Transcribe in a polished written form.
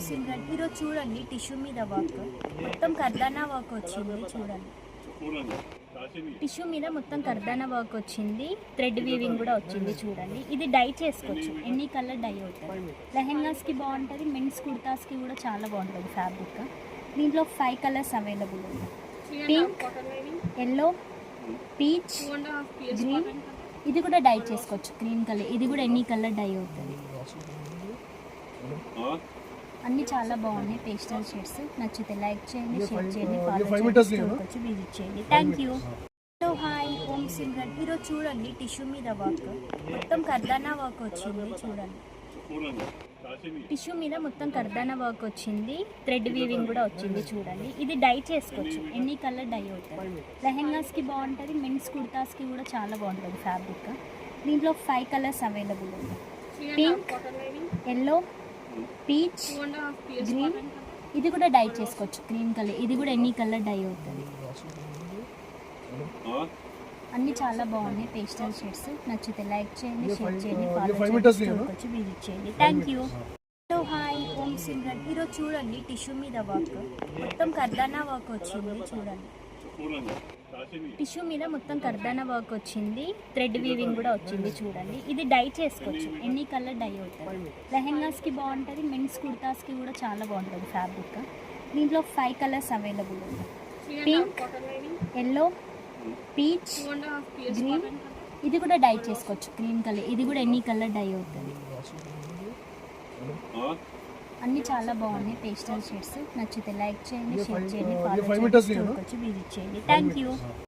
సిమ్రన్ ఈరోజు చూడండి టిష్యూ మీద వర్క్ మొత్తం కర్దానా వర్క్ వచ్చింది చూడండి. టిష్యూ మీద మొత్తం కర్దానా వర్క్ వచ్చింది, థ్రెడ్ వీవింగ్ కూడా వచ్చింది చూడండి. ఇది డై చేసుకోవచ్చు, ఎన్ని కలర్ డై అవుతుంది. లెహెంగాస్కి బాగుంటుంది, మెన్స్ కుర్తాస్కి కూడా చాలా బాగుంటుంది ఫ్యాబ్రిక్. దీంట్లో 5 కలర్స్ అవైలబుల్ ఉన్నాయి. Pink, yellow, peach, green. ఇది కూడా డై చేసుకోవచ్చు, గ్రీన్ కలర్. ఇది కూడా ఎన్ని కలర్ డై అవుతుంది. అన్నీ చాలా బాగున్నాయి పేస్టల్ షేడ్స్. నచ్చితే లైక్ చేయండి, షేర్ చేయండి, ఫాలో చేయండి, విజిట్ చేయండి. Thank you. హలో హాయ్, ఓం సిమ్రన్ ఈరోజు చూడండి టిష్యూ మీద వర్క్ మొత్తం కర్దానా వర్క్ వచ్చింది చూడండి. టిష్యూ మీద మొత్తం కర్దానా వర్క్ వచ్చింది, థ్రెడ్ వీవింగ్ కూడా వచ్చింది చూడండి. ఇది డై చేసుకోవచ్చు, ఎన్ని కలర్ డై అవుతుంది. లెహెంగాస్కి బాగుంటుంది, మెన్స్ కుర్తాస్కి కూడా చాలా బాగుంటుంది ఫ్యాబ్రిక్. దీంట్లో 5 కలర్స్ అవైలబుల్ ఉన్నాయి. Pink, yellow, peach, green. ఇది కూడా డై చేసుకోవచ్చు, గ్రీన్ కలర్. ఇది కూడా ఎన్ని కలర్ డై అవుతుంది. అన్నీ చాలా బాగున్నాయి పేస్టల్ షేడ్స్. నచ్చితే లైక్ చేయండి, షేర్ చేయండి, ఫాలో చేయండి, విజిట్ చేయండి. Thank you. హలో హాయ్, ఓం సిమ్రన్ ఈరోజు చూడండి టిష్యూ మీద వర్క్ మొత్తం కర్దానా వర్క్ వచ్చింది చూడండి. టిష్యూ మీద మొత్తం కర్దానా వర్క్ వచ్చింది, థ్రెడ్ వీవింగ్ కూడా వచ్చింది చూడండి. ఇది డై చేసుకోవచ్చు, ఎన్ని కలర్ డై అవుతుంది. లెహెంగాస్కి బాగుంటుంది, మెన్స్ కుర్తాస్కి కూడా చాలా బాగుంటుంది ఫ్యాబ్రిక్. దీంట్లో 5 కలర్స్ అవైలబుల్ ఉన్నాయి. Pink, yellow, peach, green. ఇది కూడా డై చేసుకోవచ్చు, గ్రీన్ కలర్. ఇది కూడా ఎన్ని కలర్ డై అవుతుంది. అన్నీ చాలా బాగున్నాయి పేస్టల్ షేడ్స్. నచ్చితే లైక్ చేయండి, షేర్ చేయండి, ఫాలో చేయండి, విజిట్ చేయండి. Thank you.